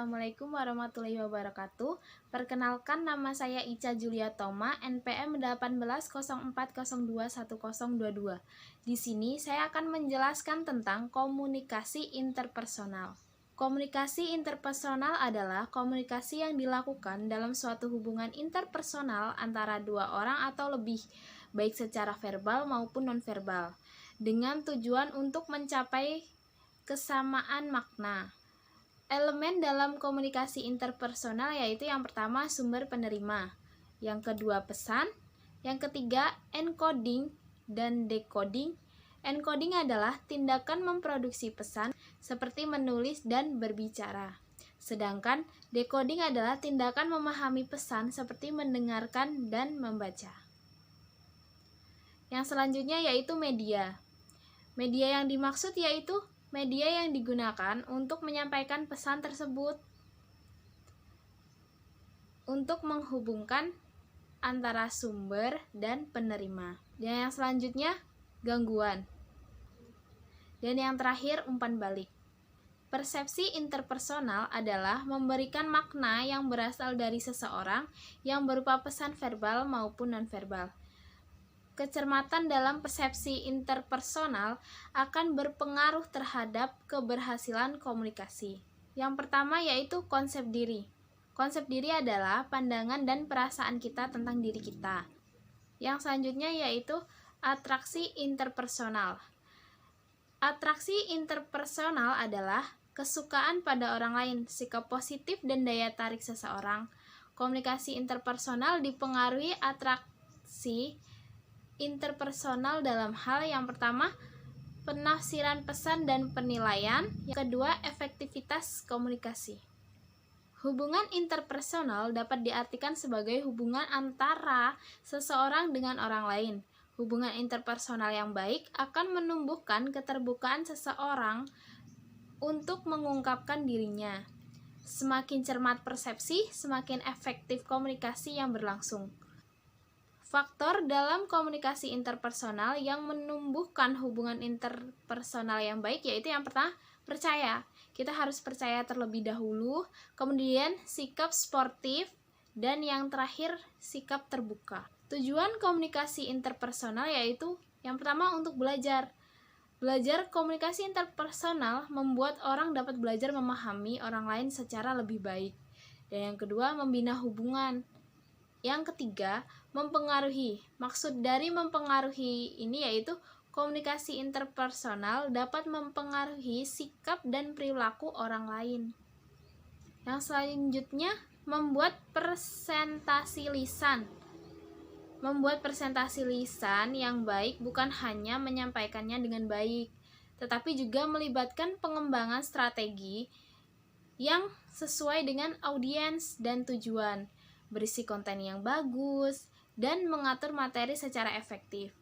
Assalamualaikum warahmatullahi wabarakatuh. Perkenalkan, nama saya Ica Julia Toma, NPM 1804021022. Di sini saya akan menjelaskan tentang komunikasi interpersonal. Komunikasi interpersonal adalah komunikasi yang dilakukan dalam suatu hubungan interpersonal antara dua orang atau lebih, baik secara verbal maupun nonverbal, dengan tujuan untuk mencapai kesamaan makna. Elemen dalam komunikasi interpersonal yaitu yang pertama sumber penerima, yang kedua pesan, yang ketiga encoding dan decoding. Encoding adalah tindakan memproduksi pesan seperti menulis dan berbicara. Sedangkan decoding adalah tindakan memahami pesan seperti mendengarkan dan membaca. Yang selanjutnya yaitu media. Media yang dimaksud yaitu media yang digunakan untuk menyampaikan pesan tersebut, untuk menghubungkan antara sumber dan penerima. Dan yang selanjutnya gangguan. Dan yang terakhir umpan balik. Persepsi interpersonal adalah memberikan makna yang berasal dari seseorang yang berupa pesan verbal maupun nonverbal. Kecermatan dalam persepsi interpersonal akan berpengaruh terhadap keberhasilan komunikasi. Yang pertama yaitu konsep diri. Konsep diri adalah pandangan dan perasaan kita tentang diri kita. Yang selanjutnya yaitu atraksi interpersonal. Atraksi interpersonal adalah kesukaan pada orang lain, sikap positif dan daya tarik seseorang. Komunikasi interpersonal dipengaruhi atraksi interpersonal dalam hal yang pertama, penafsiran pesan dan penilaian, yang kedua, efektivitas komunikasi. Hubungan interpersonal dapat diartikan sebagai hubungan antara seseorang dengan orang lain. Hubungan interpersonal yang baik akan menumbuhkan keterbukaan seseorang untuk mengungkapkan dirinya. Semakin cermat persepsi, semakin efektif komunikasi yang berlangsung. Faktor dalam komunikasi interpersonal yang menumbuhkan hubungan interpersonal yang baik yaitu yang pertama, percaya. Kita harus percaya terlebih dahulu, kemudian sikap sportif, dan yang terakhir sikap terbuka. Tujuan komunikasi interpersonal yaitu yang pertama untuk belajar. Belajar komunikasi interpersonal membuat orang dapat belajar memahami orang lain secara lebih baik. Dan yang kedua, membina hubungan. Yang ketiga, mempengaruhi. Maksud dari mempengaruhi ini yaitu komunikasi interpersonal dapat mempengaruhi sikap dan perilaku orang lain. Yang selanjutnya, membuat presentasi lisan. Membuat presentasi lisan yang baik bukan hanya menyampaikannya dengan baik, tetapi juga melibatkan pengembangan strategi yang sesuai dengan audiens dan tujuan, berisi konten yang bagus, dan mengatur materi secara efektif.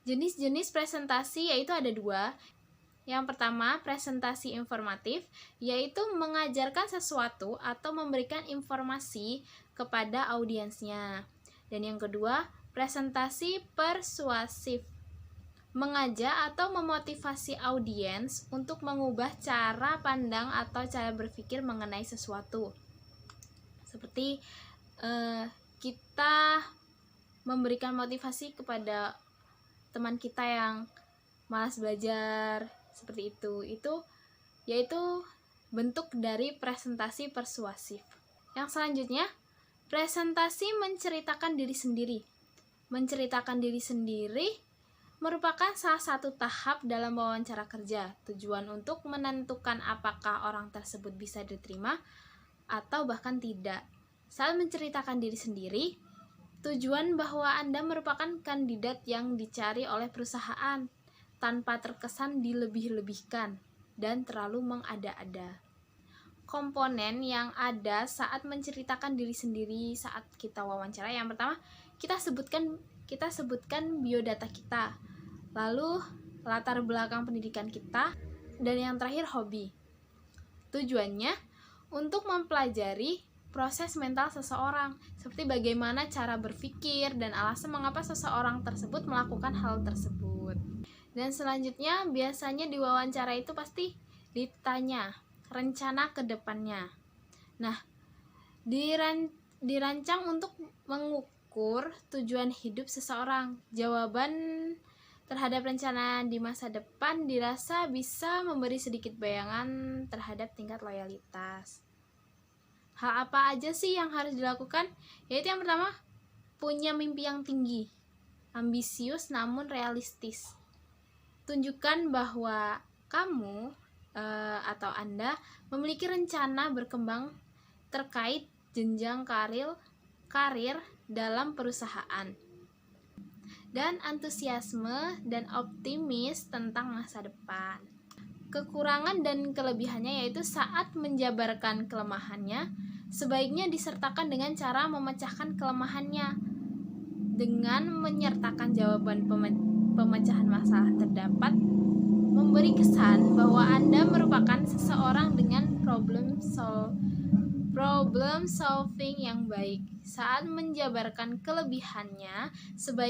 Jenis-jenis presentasi yaitu ada dua. Yang pertama, presentasi informatif, yaitu mengajarkan sesuatu atau memberikan informasi kepada audiensnya. Dan yang kedua, presentasi persuasif, mengajak atau memotivasi audiens untuk mengubah cara pandang atau cara berpikir mengenai sesuatu. Seperti kita memberikan motivasi kepada teman kita yang malas belajar, seperti itu yaitu bentuk dari presentasi persuasif. Yang selanjutnya, presentasi menceritakan diri sendiri. Menceritakan diri sendiri merupakan salah satu tahap dalam wawancara kerja. Tujuan untuk menentukan apakah orang tersebut bisa diterima atau bahkan tidak. Saat menceritakan diri sendiri, tujuan bahwa Anda merupakan kandidat yang dicari oleh perusahaan tanpa terkesan dilebih-lebihkan dan terlalu mengada-ada. Komponen yang ada saat menceritakan diri sendiri saat kita wawancara, yang pertama, kita sebutkan biodata kita, lalu latar belakang pendidikan kita, dan yang terakhir hobi. Tujuannya untuk mempelajari proses mental seseorang, seperti bagaimana cara berpikir dan alasan mengapa seseorang tersebut melakukan hal tersebut. Dan selanjutnya, biasanya di wawancara itu pasti ditanya rencana ke depannya. Nah, dirancang untuk mengukur tujuan hidup seseorang. Jawaban terhadap rencana di masa depan dirasa bisa memberi sedikit bayangan terhadap tingkat loyalitas. Hal apa aja sih yang harus dilakukan? Yaitu yang pertama, punya mimpi yang tinggi, ambisius namun realistis. Tunjukkan bahwa kamu atau Anda memiliki rencana berkembang terkait jenjang karir dalam perusahaan, dan antusiasme dan optimis tentang masa depan. Kekurangan dan kelebihannya yaitu saat menjabarkan kelemahannya, sebaiknya disertakan dengan cara memecahkan kelemahannya dengan menyertakan jawaban pemecahan masalah terdapat, memberi kesan bahwa Anda merupakan seseorang dengan problem solving yang baik. Saat menjabarkan kelebihannya, sebaiknya